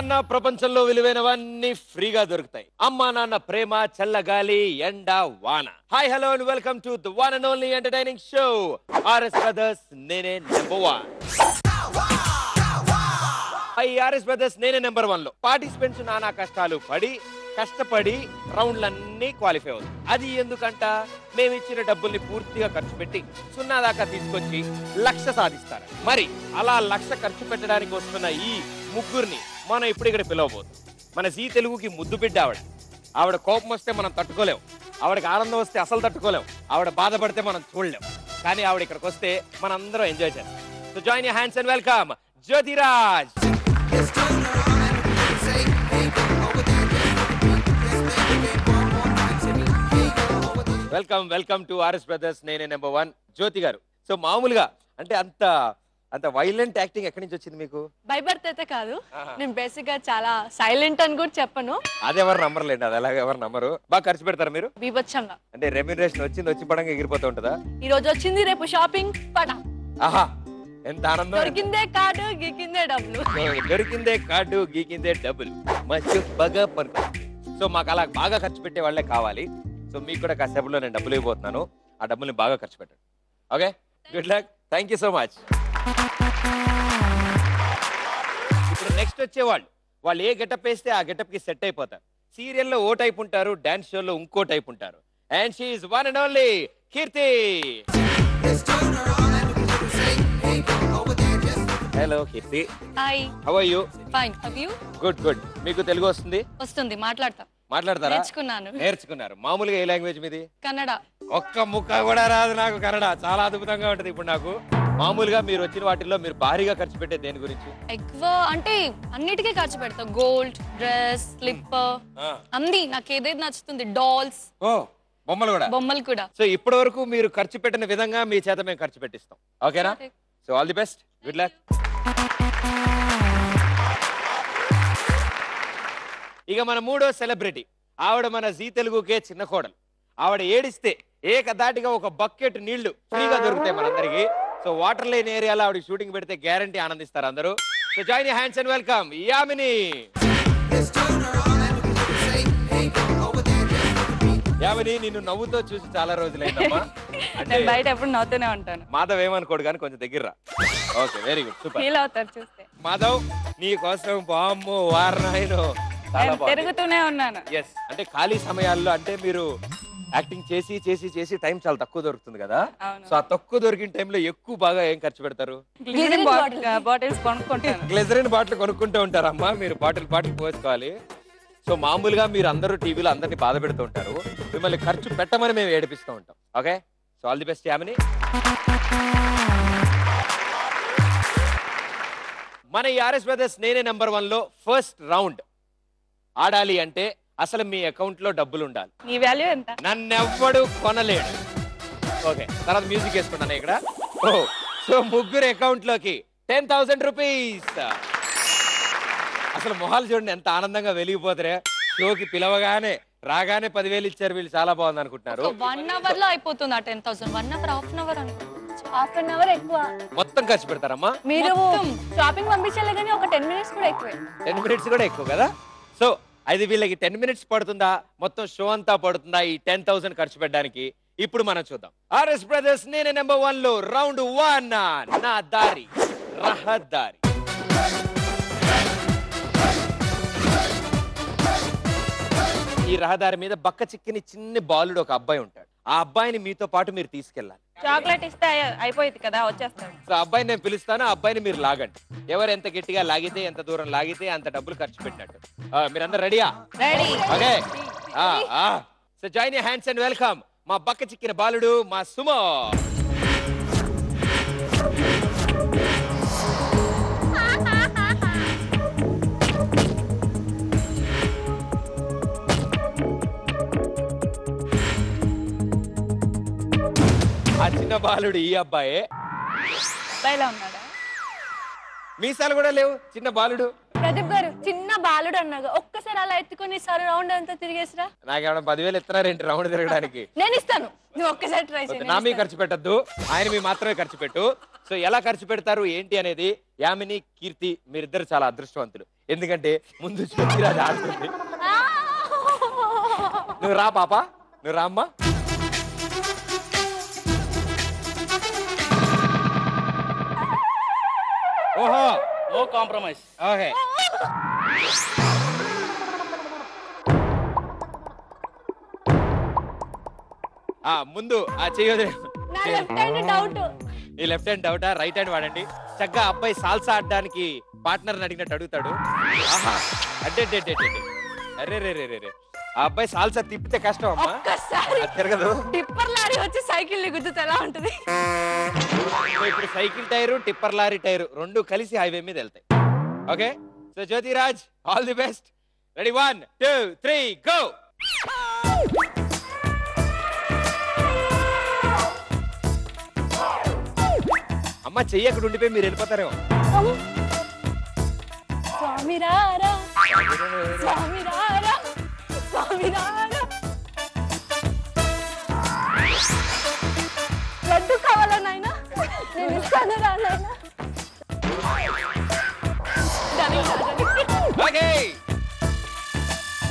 కన్నా ప్రపంచంలో విలువైనవన్నీ ఫ్రీగా దొరుకుతాయి. అమ్మా నాన్న ప్రేమ, చల్లగాలి, ఎండ, వాన. Hi hello and welcome to the one and only entertaining show RS brothers నేనే నెంబర్ 1. ఆర్ఎస్ బ్రదర్స్ నేనే నెంబర్ 1 లో పార్టిసిపెంట్స్ నానా కష్టాలు పడి కష్టపడి రౌండ్లన్నీ క్వాలిఫై అవుతాయి. అది ఎందుకంట మేము ఇచ్చిన డబ్బుల్ని పూర్తిగా ఖర్చు పెట్టి 0 దాకా తీసుకొచ్చి 1,00,000 సాధిస్తారు. మరి అలా 1,00,000 ఖర్చు పెట్టడానికి వస్తున్న ఈ ముగ్గురిని మనం ఇప్పుడు ఇక్కడ పిలవబోతున్నాం. మన జీ తెలుగుకి ముద్దు బిడ్డ ఆవిడ కోపం వస్తే మనం తట్టుకోలేం, ఆవిడకి ఆనందం వస్తే అసలు తట్టుకోలేం, ఆవిడ బాధపడితే మనం చూడలేం. కానీ ఆవిడ ఇక్కడికి వస్తే మనందరం ఎంజాయ్ చేస్తాం. So join your hands and welcome Jyothiraj. Welcome welcome to RS brothers నేనే నెంబర్ 1. జ్యోతి గారు, సో మామూలుగా అంటే అంత వైలెంట్ యాక్టింగ్ ఎక్కడి నుంచి వచ్చింది మీకు? బై బర్త్ అయితే కాదు, నేను బేసిక్ గా చాలా సైలెంట్ అని కూడా చెప్పను. అది ఎవరు నమ్మర్లేండి, అది అలాగే ఎవరు నమ్మరు. బాగా ఖర్చు పెడతారు మీరు? బీభత్సంగా. అంటే రెమ్యూనరేషన్ వచ్చి పడంగా ఎగిరిపోతూ ఉంటుందా? ఈ రోజు వచ్చింది, రేపు షాపింగ్ పడ. ఆహా, ఎంత ఆనందం. దొరికిందే కార్డు, గీకిందే డబ్బులు. దొరికిందే కార్డు, గీకిందే డబ్బులు. మంచి బాగా పనుకో. సో మాకు అలా బాగా ఖర్చు పెట్టే వాళ్ళే కావాలి. సో మీకు కూడా కాసేపులో నేను డబ్బులు ఇవ్వబోతున్నాను. ఆ డబ్బుల్ని బాగా ఖర్చు పెట్టండి. Okay, good luck. Thank you so much. ఇప్పుడు నెక్స్ట్ వాళ్ళు ఏ గెటప్ వేస్తే ఆ గెటప్ కి సెట్ అయిపోతారు. సీరియల్లో ఓ టైప్ ఉంటారు, డాన్స్ షోలో ఇంకో టైప్ ఉంటారు. And she is one and only Keerthi. Hello Keerthi. Hi. How are you? Fine. How you? Good good. మీకు తెలుగు వస్తుంది? వస్తుంది, మాట్లాడతారా? నేర్చుకున్నారు. మామూలుగా ఏ లాంగ్వేజ్ మీది? కన్నడ. ఒక్క ముక్క కూడా రాదు నాకు కన్నడ. చాలా అద్భుతంగా ఉంటది. ఇప్పుడు నాకు మామూలుగా మీరు వచ్చిన వాటిల్లో మీరు భారీగా ఖర్చు పెట్టే దేని గురించి? ఎక్కువ అంటే అన్నిటికీ ఖర్చు పెడతా. గోల్డ్, డ్రెస్, స్లిప్పర్, అన్ని నాకు ఏదైతే నచ్చుతుంది. డాల్స్, బొమ్మలు కూడా. సో ఇప్పటి వరకు మీరు ఖర్చు పెట్టిన విధంగా మీ చేత మేము ఖర్చు పెట్టిస్తాం. ఓకేనా? So all the best, good luck. ఇక మన మూడో సెలబ్రిటీ, ఆవిడ మన జీ తెలుగుకే చిన్న కోడలు. ఆవిడ ఏడిస్తే ఏకదాటిగా ఒక బకెట్ నీళ్లు ఫ్రీగా దొరుకుతాయి మనందరికి. సో వాటర్ లేని ఏరియాలో ఆవిడ షూటింగ్ పెడితే గ్యారంటీ ఆనందిస్తారు అందరూ. So join your hands and welcome Yamini. Yamini, నిన్ను నవ్వుతో చూసి చాలా రోజులైందమ్మా. అంటే బయట ఎప్పుడు నవ్వుతూనే ఉంటాను. మాధవ్ ఏమనుకోడు కానీ కొంచెం దగ్గర. Okay, very good, super. Feel అవుతారు చూస్తే. మాధవ్, నీ కోసం బామ్ము వారణాయిలో తిరుగుతూనే ఉన్నాను. ఎస్, అంటే ఖాళీ సమయాల్లో అంటే మీరు యాక్టింగ్ చేసి చేసి చేసి టైం చాలా తక్కువ దొరుకుతుంది కదా. సో ఆ తక్కువ దొరికిన టైంలో ఎక్కువ బాగా ఏం ఖర్చు పెడతారు? బాటిల్స్ కొనుక్కుంటాను. గ్లిజరిన్ బాటిల్ కొనుక్కుంటూ ఉంటారమ్మా మీరు. బాటిల్ పోసుకోవాలి. సో మామూలుగా మీరు అందరూ టీవీలో అందరినీ బాధ పెడుతూ ఉంటారు. మిమ్మల్ని ఖర్చు పెట్టమని మేము ఏడిపిస్తూ ఉంటాం. Okay, so all the best Yamini. మన ఈ ఆర్ఎస్ బ్రదర్స్ నేనే నెంబర్ 1 లో ఫస్ట్ రౌండ్ ఆడాలి అంటే అసలు మీ అకౌంట్ లో డబ్బులు ఉండాలి. నీ వాల్యూ ఎంత? నన్నెవ్వడు కొనలేడు. ఓకే, తర్వాత మ్యూజిక్ వేసుకుంటాను ఇక్కడ. సో ముగ్గురు అకౌంట్ లోకి 10,000 రూపీస్. అసలు మొహాలు చూడండి ఎంత ఆనందంగా వెలిగిపోతారే. షోకి పిలవగానే రాగానే 10,000 ఇచ్చారు వీళ్ళు, చాలా బాగుంది అనుకుంటున్నారు. 1 అవర్ లో అయిపోతుంది ఆ 10,000. 1 hour, half an hour half an hour ఎక్కువ. మొత్తం ఖర్చు పెడతారమ్మా మీరు? షాపింగ్ పంపించాలి కానీ ఒక 10 మినిట్స్ కూడా ఎక్కువ. 10 మినిట్స్ కూడా ఎక్కువ కదా. సో అది వీళ్ళకి 10 మినిట్స్ పడుతుందా, మొత్తం షో అంతా పడుతుందా ఈ 10,000 ఖర్చు పెట్టడానికి? ఇప్పుడు మనం చూద్దాం. ఆర్ఎస్ బ్రదర్స్ నేనే నెంబర్ 1 లో రౌండ్ 1, నా దారి రహదారి. ఈ రహదారి మీద బక్క చిక్కిని చిన్న బాలుడు ఒక అబ్బాయి ఉంటాడు. ఆ అబ్బాయిని మీతో పాటు మీరు తీసుకెళ్ళాలి. చాక్లెట్ ఇస్తే అయిపోయింది కదా, వచ్చేస్తాడు. సో అబ్బాయిని నేను పిలుస్తాను, ఆ అబ్బాయిని మీరు లాగండి. ఎవరు ఎంత గట్టిగా లాగితే, ఎంత దూరం లాగితే అంత డబ్బులు ఖర్చు పెట్టినట్టు. మీరందరూ రెడీయా? Ready. Okay, so join your hands and welcome మా బక్క చిక్కిన బాలుడు, మా సుమో. ఆ చిన్న బాలుడు ఈ అబ్బాయే. ఉన్నాడా? మీసాలు కూడా లేవు, చిన్న బాలుడు. ప్రదీప్ గారు, చిన్న బాలుడు అన్నాగా, ఒక్కసారి అలా ఎత్తుకొని సార్ రౌండ్ అంతా తిరిగేసిరా. నాకేమైనా 10,000 ఇస్తున్నారేంటి రౌండ్ తిరగడానికి? నేను ఇస్తాను, నువ్వు ఒక్కసారి ట్రై చేయి. నా మీ ఖర్చు పెట్టద్దు, ఆయన మీ మాత్రమే ఖర్చు పెట్టు. సో ఎలా ఖర్చు పెడతారు ఏంటి అనేది యామిని, కీర్తి మీరిద్దరు చాలా అదృష్టవంతులు. ఎందుకంటే ముందు జ్యోతిరాజ్ ఆడుతుంది. నువ్వు రా పాప, నువ్వు రా అమ్మా. ఓహో, నో కాంప్రమైజ్. ఓకే. ముందు ఆ చెయ్యదు. ఈ లెఫ్ట్ హ్యాండ్ డౌటా? రైట్ హ్యాండ్ వాడండి. చక్కగా అబ్బాయి సాల్సా ఆడడానికి పార్ట్నర్ అడిగినట్టు అడుగుతాడు. ఆహా, అడ్డే అరే రే రే రే, ఆ అబ్బాయి సాల్సా తిప్పితే కష్టం అమ్మా, తిరగదు. టిప్పర్ లారీ వచ్చి సైకిల్ ని గుద్దుతే ఎలా ఉంటది? ఇప్పుడు cycle tyre, tipper lorry tyre రెండు కలిసి హైవే మీద వెళ్తాయి. Okay, so Jyothiraj all the best. Ready, 1 2 3 go. అమ్మ చెయ్యి అక్కడ ఉండిపోయి మీరు వెళ్ళిపోతారేమో. స్వామి రారా, స్వామి రారా, స్వామి రారా. లడ్డు కావాలా నాయనా? నేను ఇస్తాను రా నాయనా. ఓకే,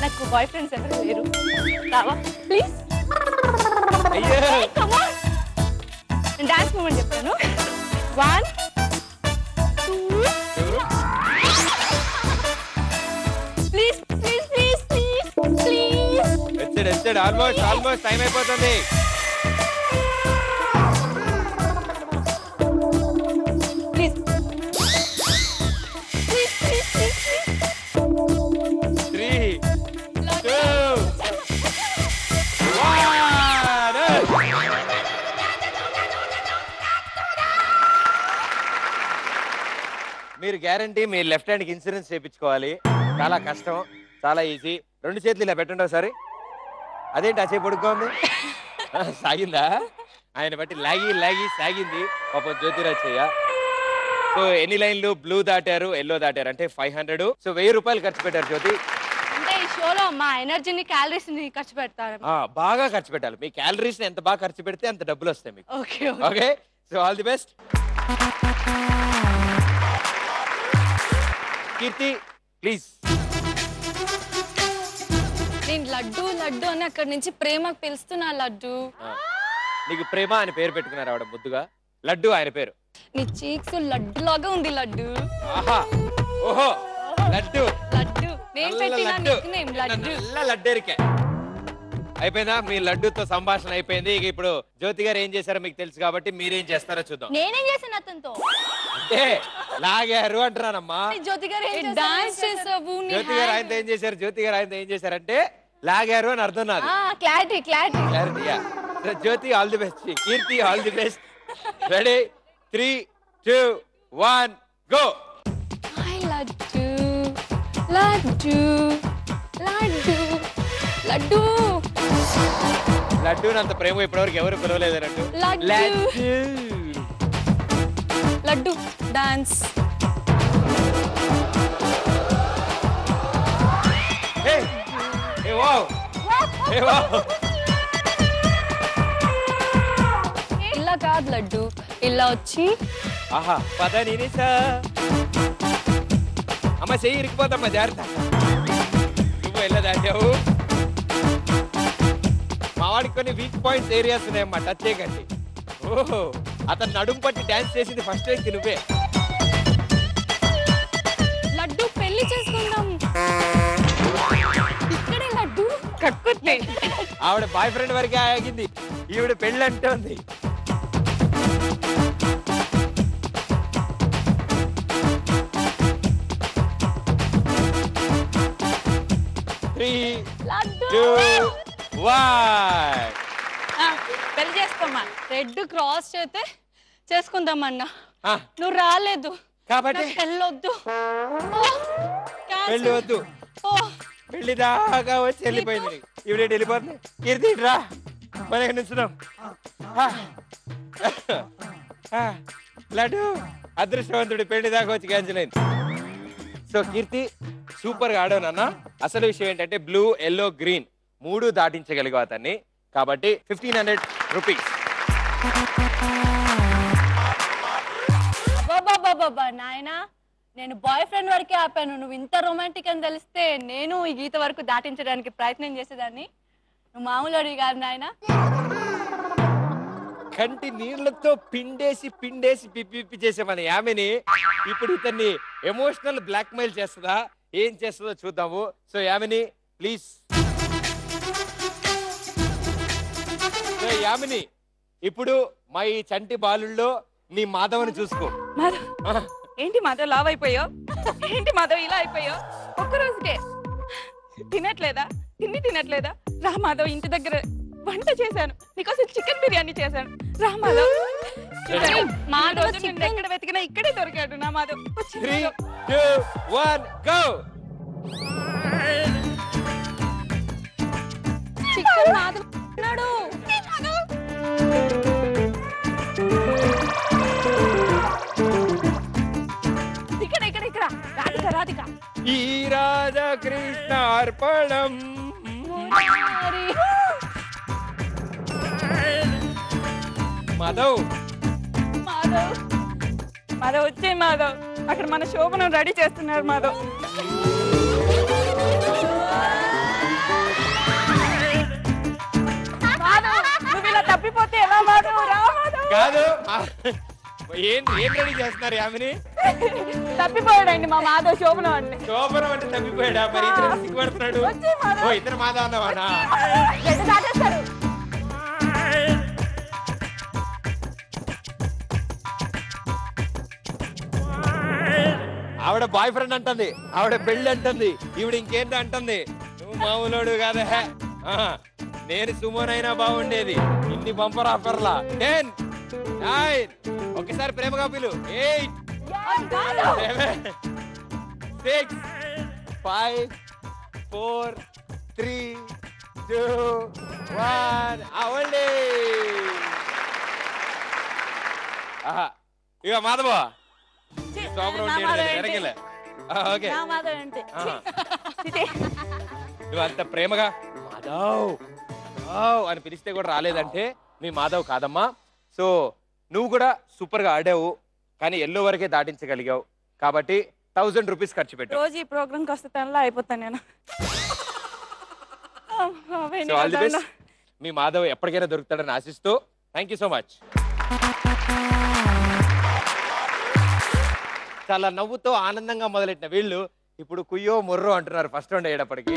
నాకు బాయ్ ఫ్రెండ్స్ ఎవరు లేరు, రావా ప్లీజ్. అయ్యో, నేను డాన్స్ మూమెంట్ చెప్తాను. 1 2 please please please please please. వచ్చాడు ఆల్మోస్ట్ టైం అయిపోతుంది. Please please please please 3 2 1. మీరు గ్యారంటీ మీ లెఫ్ట్ హ్యాండ్కి ఇన్సూరెన్స్ చేయించుకోవాలి. చాలా కష్టం, చాలా ఈజీ. 2 చేతులు ఇలా పెట్టండి ఒకసారి. అదేంటి ఆ చేయి పడుకోండి, సాగిందా? ఆయన బట్టి లాగి సాగింది పాపం జ్యోతిరాజ్ చెయ్య. సో ఎన్ని లైన్లు? బ్లూ దాటారు, ఎల్లో దాటారు, అంటే 500. సో 1000 రూపాయలు ఖర్చు పెట్టారు జ్యోతి. అంటే ఈ షోలో మా ఎనర్జీని క్యాలరీస్ ని ఖర్చు పెడతారు. బాగా ఖర్చు పెట్టాలి. మీ క్యాలరీస్ ఎంత బాగా ఖర్చు పెడితే అంత డబ్బులు వస్తాయి మీకు. Okay okay, so all the best. Keerthi please. నేను లడ్డు లడ్డు అని అక్కడి నుంచి ప్రేమకు పిలుస్తున్నా. లడ్డు, నీకు ప్రేమ అని పేరు పెట్టుకున్నారు ఆవిడ ముద్దుగా. లడ్డు ఆయన పేరు. నీ చీక్స్ లడ్డు లాగా ఉంది లడ్డు. ఆహా, ఓహో, లడ్డు లడ్డు నేను పెట్టిన నిక్నేమ్ లడ్డు. లడ్డేరికే అయిపోయిందా? మీ లడ్డుతో సంభాషణ అయిపోయింది. ఇక ఇప్పుడు జ్యోతి గారు ఏం చేశారో మీకు తెలుసు కాబట్టి మీరేం చేస్తారో చూద్దాం. నేనేం చేశాను అతనితో? అంటే లాగారు అంటున్నానమ్మా. జ్యోతి గారు డాన్స్ చేసావు. జ్యోతి గారు ఆయనతో ఏం చేశారు? జ్యోతి గారు ఆయనతో ఏం చేశారంటే లాగారు అని అర్థం. నాది క్లారిటీయా. Jyothi all the best, Keerthi all the best. Ready, 3 2 1 go. Laddu laddu laddu laddu laddu అంత ప్రేమ ఇప్పటివరకు ఎవరు పిలవలేదన్నట్టు. లడ్డు డాన్స్. ఇలా కాదు లడ్డు, ఇలా వచ్చి ఆహా పద నీనిసా. అమ్మ చెయ్యి ఇరికిపోతమ్మా, జాగ్రత్త. నువ్వు ఎలా దాటావు? మా వాడికి కొన్ని వీక్ పాయింట్స్ ఏరియాస్ ఉన్నాయమ్మా, టచ్ చేయకండి. ఓహో, అతను నడుము పట్టి డాన్స్ చేసింది ఫస్ట్ వ్యక్తి నువ్వే. లడ్డు పెళ్లి చేసుకుందాం. ఇక్కడే లడ్డు కక్కుతుంది. ఆవిడ బాయ్ ఫ్రెండ్ వరకే ఆగింది, ఈవిడ పెళ్ళి అంటోంది. పెళ్లి చేసుకోమా. రెడ్ క్రాస్ చేస్తే చేసుకుందామన్నా, నువ్వు రాలేదు కాబట్టి పెళ్ళొద్దు. పెళ్లి వద్దు, పెళ్లి దాకా వచ్చి వెళ్ళిపోయింది. ఈవిడ వెళ్ళిపోతుంది. కీర్తి రా, మన నుంచున్నాం. లడ్డు అదృష్టవంతుడి, పెళ్లి దాకా వచ్చి క్యాన్సిల్ అయింది. సో కీర్తి సూపర్ గా ఆడావు నాన్న. అసలు విషయం ఏంటంటే బ్లూ, ఎల్లో, గ్రీన్ 3 దాటించగలిగావు అతన్ని. కాబట్టి 1500 రూపీస్. అబ్బబ్బా నాయనా, నేను బాయ్ ఫ్రెండ్ వరకే ఆపాను. నువ్వు ఇంత రొమాంటిక్ అని తెలిస్తే నేను ఈ గీత వరకు దాటించడానికి ప్రయత్నం చేసేదాన్ని. నువ్వు మామూలు అడిగి కాదు నాయనా. కంటి నీళ్లతో పిండేసి పిండేసి పిప్పి పిప్పి చేసే మన యామిని ఇప్పుడు ఇతన్ని ఎమోషనల్ బ్లాక్ మెయిల్ చేస్తుందా, ఏం చేస్తుందో చూద్దాము. So Yamini please. So Yamini, ఇప్పుడు మా ఈ చంటి బాలుల్లో నీ మాధవని చూసుకో. మాధవ్, ఏంటి మాధవ్ లావ్ అయిపోయావు? ఏంటి మాధవ్ ఇలా అయిపోయావు? ఒక్కరోజుకే తినట్లేదా? తినట్లేదా? రా మాధవ్, ఇంటి దగ్గర వంట చేశాను నీకోసం, చికెన్ బిర్యానీ చేశాను. రా మాధవ్. మాధవ్ ఎక్కడ వెతికినా ఇక్కడే దొరికాడు నా మాధవ్. 3, 2, 1 గో. చికెన్ మాధవ్ అన్నాడు. ఇక్కడ రాధిక రాధిక. ఈ రాధాకృష్ణ అర్పణం. మాధవ్ మాధవ్ మాధవ్ వచ్చే మాధవ్, అక్కడ మన శోభనం రెడీ చేస్తున్నారు మాధవ్. నువ్వు ఇలా తప్పిపోతే ఎలా మాధవ్? రా మాధవ్. కాదు, ఏం రెడీ చేస్తున్నారు యామిని? తప్పిపోయాడండి మా మాధవ్ శోభనం అంటే. శోభనం అంటే తప్పిపోయాడా? మరి ఇతను సిగ్గుపడుతున్నాడు. ఓ ఇతను మాధవ్ అన్నవానా? దాటేస్తాడు. ఆవిడ బాయ్ ఫ్రెండ్ అంటుంది, ఆవిడ పెళ్లి అంటుంది, ఈవిడ ఇంకేంటి అంటుంది. నువ్వు మామూలోడు కాదా? నేను సుమోనైనా బాగుండేది. ఇన్ని బంపర్ ఆఫర్లా. 10, 9, ఒకసారి ప్రేమగా పిలు. 8, 7, 6, 5, 4, 3, 2, 1 అవ్వండి. ఇక మాధవ ఓకే, నువ్వు అంత ప్రేమగా మాధవ్ అని పిలిస్తే కూడా రాలేదంటే మీ మాధవ్ కాదమ్మా. సో నువ్వు కూడా సూపర్ గా ఆడావు, కానీ ఎల్లో వరకే దాటించగలిగావు కాబట్టి 1000 రూపీస్ ఖర్చు పెట్టావు. రోజు ఈ ప్రోగ్రామ్ వస్తే తనలా అయిపోతాను నేను. So all the best. మీ మాధవ్ ఎప్పటికైనా దొరుకుతాడని ఆశిస్తూ థ్యాంక్ యూ సో మచ్. చాలా నవ్వుతో ఆనందంగా మొదలెట్టిన వీళ్ళు ఇప్పుడు కుయ్యో మొర్రో అంటున్నారు ఫస్ట్ రౌండ్ అయ్యేటప్పటికి.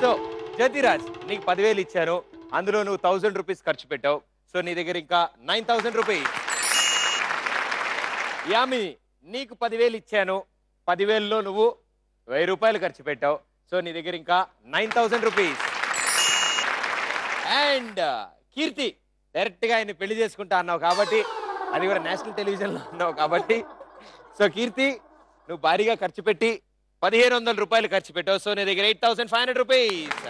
సో జ్యోతిరాజ్, నీకు 10,000 ఇచ్చాను, అందులో నువ్వు 1000 రూపీస్ ఖర్చు పెట్టావు. సో నీ దగ్గర ఇంకా 9000 రూపీస్. యామిని, నీకు 10,000 ఇచ్చాను, 10,000లో నువ్వు 1000 రూపాయలు ఖర్చు పెట్టావు. సో నీ దగ్గర ఇంకా 9000 రూపీస్. అండ్ కీర్తి, డైరెక్ట్ గా ఆయన పెళ్లి చేసుకుంటా అన్నావు కాబట్టి, అది కూడా నేషనల్ టెలివిజన్ లో అన్నావు కాబట్టి, సో కీర్తి నువ్వు భారీగా ఖర్చు పెట్టి 1500 రూపాయలు ఖర్చు పెట్టావు. సో నీ దగ్గర 8500 rupees.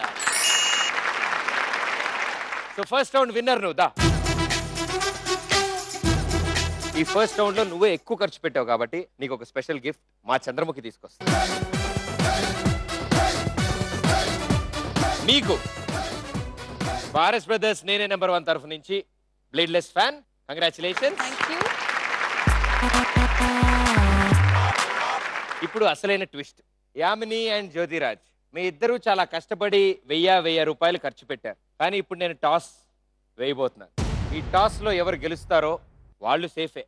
So first round winner నువ్వు దా. ఈ ఫస్ట్ రౌండ్ లో నువ్వే ఎక్కువ ఖర్చు పెట్టావు కాబట్టి నీకు ఒక స్పెషల్ గిఫ్ట్ మా చంద్రముఖి తీసుకొస్తా. మీకు భారత్ బ్రదర్స్ నేనే నెంబర్ 1 తరఫు నుంచి బ్లేడ్లెస్ ఫ్యాన్. కంగ్రాచులేషన్స్. ఇప్పుడు అసలైన ట్విస్ట్. యామిని అండ్ జ్యోతిరాజ్, మీ ఇద్దరు చాలా కష్టపడి 1000 రూపాయలు ఖర్చు పెట్టారు. కానీ ఇప్పుడు నేను టాస్ వేయబోతున్నాను. ఈ టాస్ లో ఎవరు గెలుస్తారో వాళ్ళు సేఫే.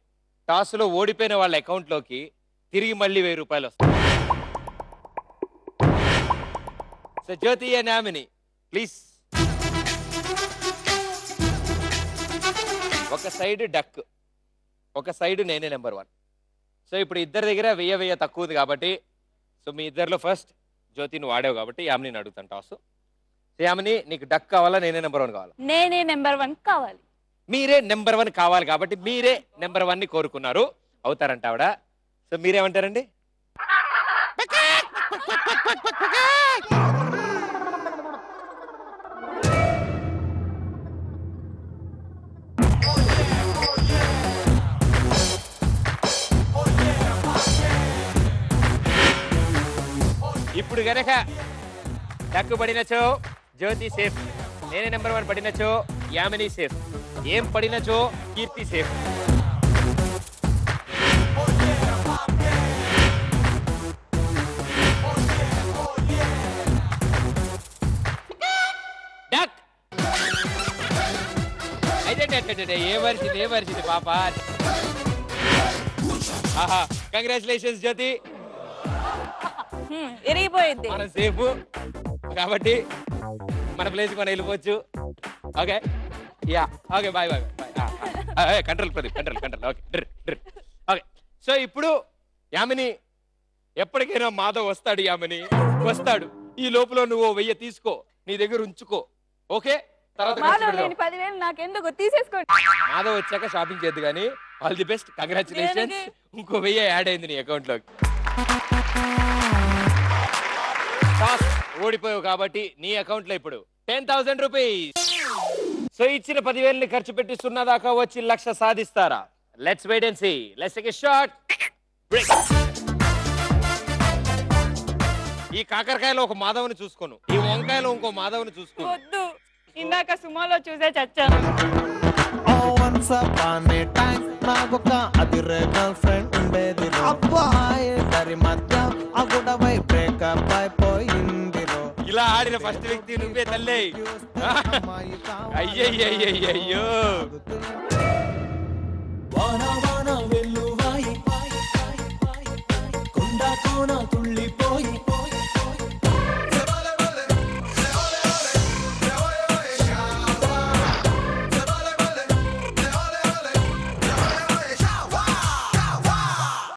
టాస్ లో ఓడిపోయిన వాళ్ళ అకౌంట్ లోకి తిరిగి మళ్ళీ 1000 రూపాయలు వస్తాయి. So Jyothi and Yamini please. ఒక సైడ్ డక్, ఒక సైడ్ నేనే నెంబర్ 1. సో ఇప్పుడు ఇద్దరి దగ్గర 1000 తక్కువ ఉంది కాబట్టి, సో మీ ఇద్దరిలో ఫస్ట్ జ్యోతి నువ్వు ఆడావు కాబట్టి యామిని అడుగుతాను టాస్. సో యామిని, నీకు డక్ కావాలా నేనే నెంబర్ 1 కావాలా? నేనే నెంబర్ 1 కావాలి. మీరే నెంబర్ 1 కావాలి కాబట్టి మీరే నెంబర్ 1 ని కోరుకున్నారు. అవుతారంట ఆవిడ. సో మీరేమంటారండి? ఇప్పుడు గనక డక్కు పడినచో జ్యోతి సేఫ్, నేనే నెంబర్ 1 పడినచో యామిని సేఫ్, ఏం పడినచో కీర్తి సేఫ్. ఏ పరిస్థితి పాప. ఆహా, కంగ్రాచులేషన్స్ జ్యోతి, ఇరిగిపోయింది. మనం సేఫ్ కాబట్టి మన ప్లేస్ మనం వెళ్ళిపోవచ్చు. Okay yeah, okay bye bye bye. Control Pradeep, control. Okay okay. So ఇప్పుడు యామిని, ఎప్పటికైనా మాధవ్ వస్తాడు. యామిని వస్తాడు. ఈ లోపల నువ్వు 1000 తీసుకో, నీ దగ్గర ఉంచుకో. ఓకే, తర్వాత మాధవ్ లేని 10,000 నాకెందుకు, తీసేసుకోండి. మాధవ్ వచ్చాక షాపింగ్ చేద్దు కానీ. All the best, congratulations. ఇంకో 1000 యాడ్ అయింది నీ అకౌంట్ లోకి. ఓడిపోయావు కాబట్టి నీ అకౌంట్ లో ఇప్పుడు 10,000 రూపీస్. సో ఇచ్చిన 10,000 ఖర్చు పెట్టి 0 దాకా వచ్చి 1,00,000 సాధిస్తారా? Let's wait and see. Let's take a short break. ఈ కాకరకాయలో ఒక మాధవ్ని చూసుకోను, ఈ వంకాయలో ఇంకో మాధవ్ని చూసుకోను. వద్దు, ఇందాక సుమోలో చూసే చచ్చాను. once upon a time నాకొక అదిరే గర్ల్ ఫ్రెండ్ ఉండేది. అబ్బాయి దరి మధ్య ఆ గొడవై బ్రేకప్ అయిపోయింది. ఇలా ఆడిన ఫస్ట్ వ్యక్తి నువ్వే తల్లి. అయ్యయ్యో.